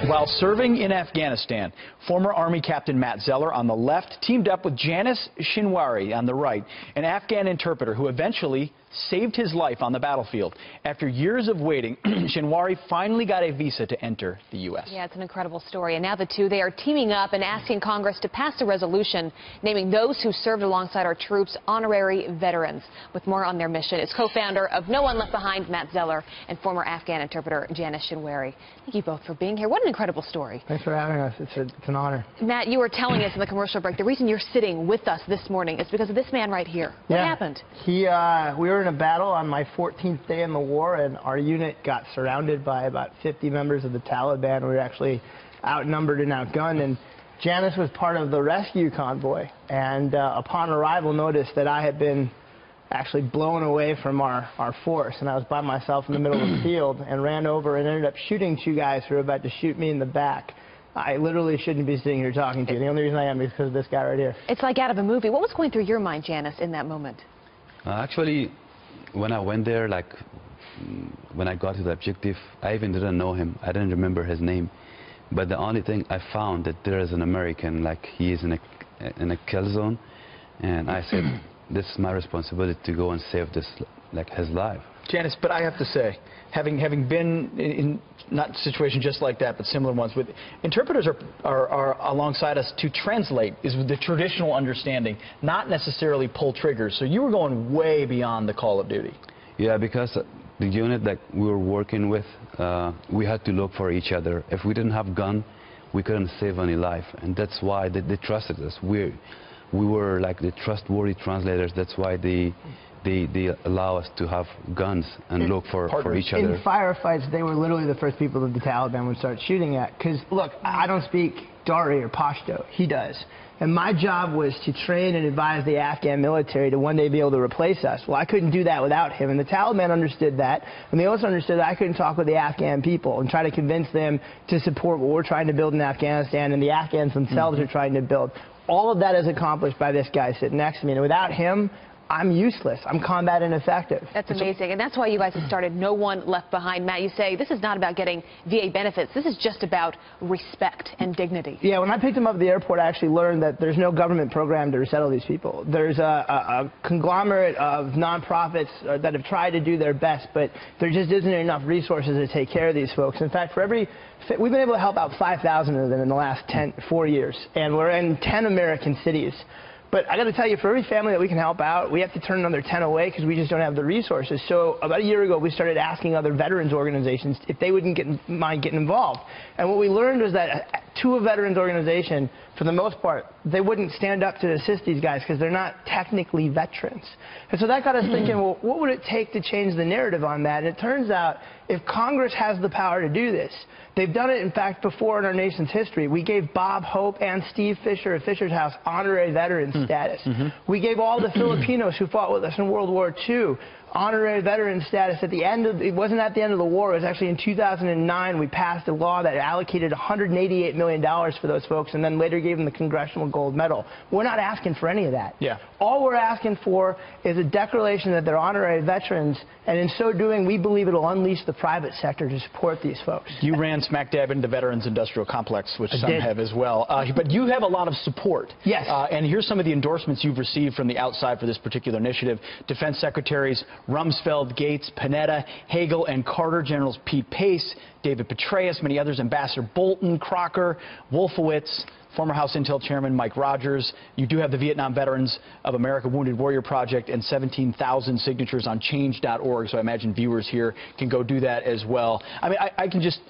While serving in Afghanistan, former Army Captain Matt Zeller on the left teamed up with Janice Shinwari on the right, an Afghan interpreter who eventually saved his life on the battlefield. After years of waiting, Shinwari finally got a visa to enter the U.S. Yeah, it's an incredible story. And now the two, they are teaming up and asking Congress to pass a resolution naming those who served alongside our troops honorary veterans. With more on their mission is co-founder of No One Left Behind, Matt Zeller, and former Afghan interpreter Janice Shinwari. Thank you both for being here. What an incredible story. Thanks for having us. It's an honor. Matt, you were telling us in the commercial break, the reason you're sitting with us this morning is because of this man right here. What happened? We were in a battle on my 14th day in the war, and our unit got surrounded by about 50 members of the Taliban. We were actually outnumbered and outgunned, and Janice was part of the rescue convoy, and upon arrival noticed that I had been actually blown away from our force, and I was by myself in the middle of the field and ran over and ended up shooting two guys who were about to shoot me in the back. I literally shouldn't be sitting here talking to you. The only reason I am is because of this guy right here. It's like out of a movie. What was going through your mind, Janice, in that moment? Actually, when I went there, when I got to the objective, I even didn't know him. I didn't remember his name. But the only thing I found that there is an American, he is in a kill zone, and I said, this is my responsibility to go and save this, his life. Janice, but I have to say, having been in not situations just like that, but similar ones, with interpreters are alongside us to translate is the traditional understanding, not necessarily pull triggers. So you were going way beyond the call of duty. Yeah, because the unit that we were working with, we had to look for each other. If we didn't have gun, we couldn't save any life, and that's why they trusted us. We were like the trustworthy translators. That's why they allow us to have guns and look for each other. In firefights, they were literally the first people that the Taliban would start shooting at. Because, look, I don't speak Dari or Pashto. He does. And my job was to train and advise the Afghan military to one day be able to replace us. Well, I couldn't do that without him. And the Taliban understood that. And they also understood that I couldn't talk with the Afghan people and try to convince them to support what we're trying to build in Afghanistan and the Afghans themselves are trying to build. All of that is accomplished by this guy sitting next to me. And without him, I'm useless. I'm combat ineffective. That's amazing. And that's why you guys have started No One Left Behind. Matt, you say this is not about getting VA benefits. This is just about respect and dignity. Yeah, when I picked him up at the airport, I actually learned that there's no government program to resettle these people. There's a conglomerate of nonprofits that have tried to do their best, but there just isn't enough resources to take care of these folks. In fact, we've been able to help out 5,000 of them in the last 4 years, and we're in 10 American cities. But I got to tell you, for every family that we can help out, we have to turn another 10 away because we just don't have the resources. So about a year ago, we started asking other veterans organizations if they wouldn't mind getting involved. And what we learned was that to a veterans organization, for the most part, they wouldn't stand up to assist these guys because they're not technically veterans. And so that got us thinking, well, what would it take to change the narrative on that? And it turns out, if Congress has the power to do this, they've done it, in fact, before in our nation's history. We gave Bob Hope and Steve Fisher at Fisher's House honorary veteran status. We gave all the Filipinos who fought with us in World War II honorary veteran status at the end of, it wasn't at the end of the war, it was actually in 2009 we passed a law that allocated $188 million for those folks and then later gave them the Congressional Gold Medal. We're not asking for any of that. Yeah. All we're asking for is a declaration that they're honorary veterans, and in so doing we believe it'll unleash the private sector to support these folks. You ran smack dab into the Veterans Industrial Complex, which some have as well. But you have a lot of support. Yes. And here's some of the endorsements you've received from the outside for this particular initiative. Defense Secretaries Rumsfeld, Gates, Panetta, Hagel, and Carter, Generals Pete Pace, David Petraeus, many others, Ambassador Bolton, Crocker, Wolfowitz, former House Intel Chairman Mike Rogers. You do have the Vietnam Veterans of America Wounded Warrior Project and 17,000 signatures on change.org, so I imagine viewers here can go do that as well. I mean, I can just...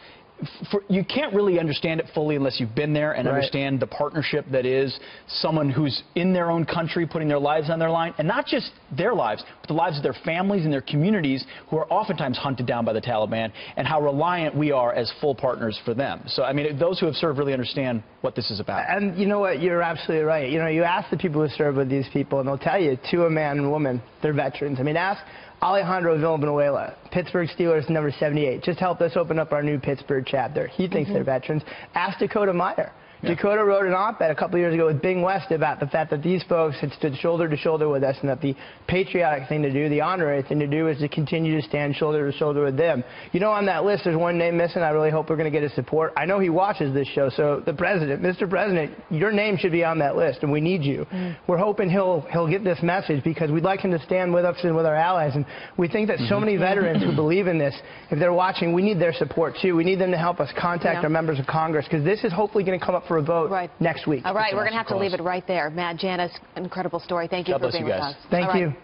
you can't really understand it fully unless you've been there and understand the partnership that is someone who's in their own country putting their lives on their line, and not just their lives, but the lives of their families and their communities who are oftentimes hunted down by the Taliban, and how reliant we are as full partners for them. So, I mean, those who have served really understand what this is about. And you know what? You're absolutely right. You know, you ask the people who serve with these people, and they'll tell you, to a man and woman, they're veterans. I mean, ask Alejandro Villanueva, Pittsburgh Steelers, #78, just helped us open up our new Pittsburgh chapter. He thinks they're veterans. Ask Dakota Meyer. Dakota wrote an op-ed a couple years ago with Bing West about the fact that these folks had stood shoulder to shoulder with us, and that the patriotic thing to do, the honorary thing to do, is to continue to stand shoulder to shoulder with them. You know, on that list, there's one name missing. I really hope we're going to get his support. I know he watches this show, so the president, Mr. President, your name should be on that list, and we need you. We're hoping he'll get this message, because we'd like him to stand with us and with our allies, and we think that so many veterans who believe in this, if they're watching, we need their support too. We need them to help us contact our members of Congress, because this is hopefully going to come up for a vote next week. All right, we're going to have to leave it right there. Matt, Janice, incredible story. Thank you for being with us. Thank you.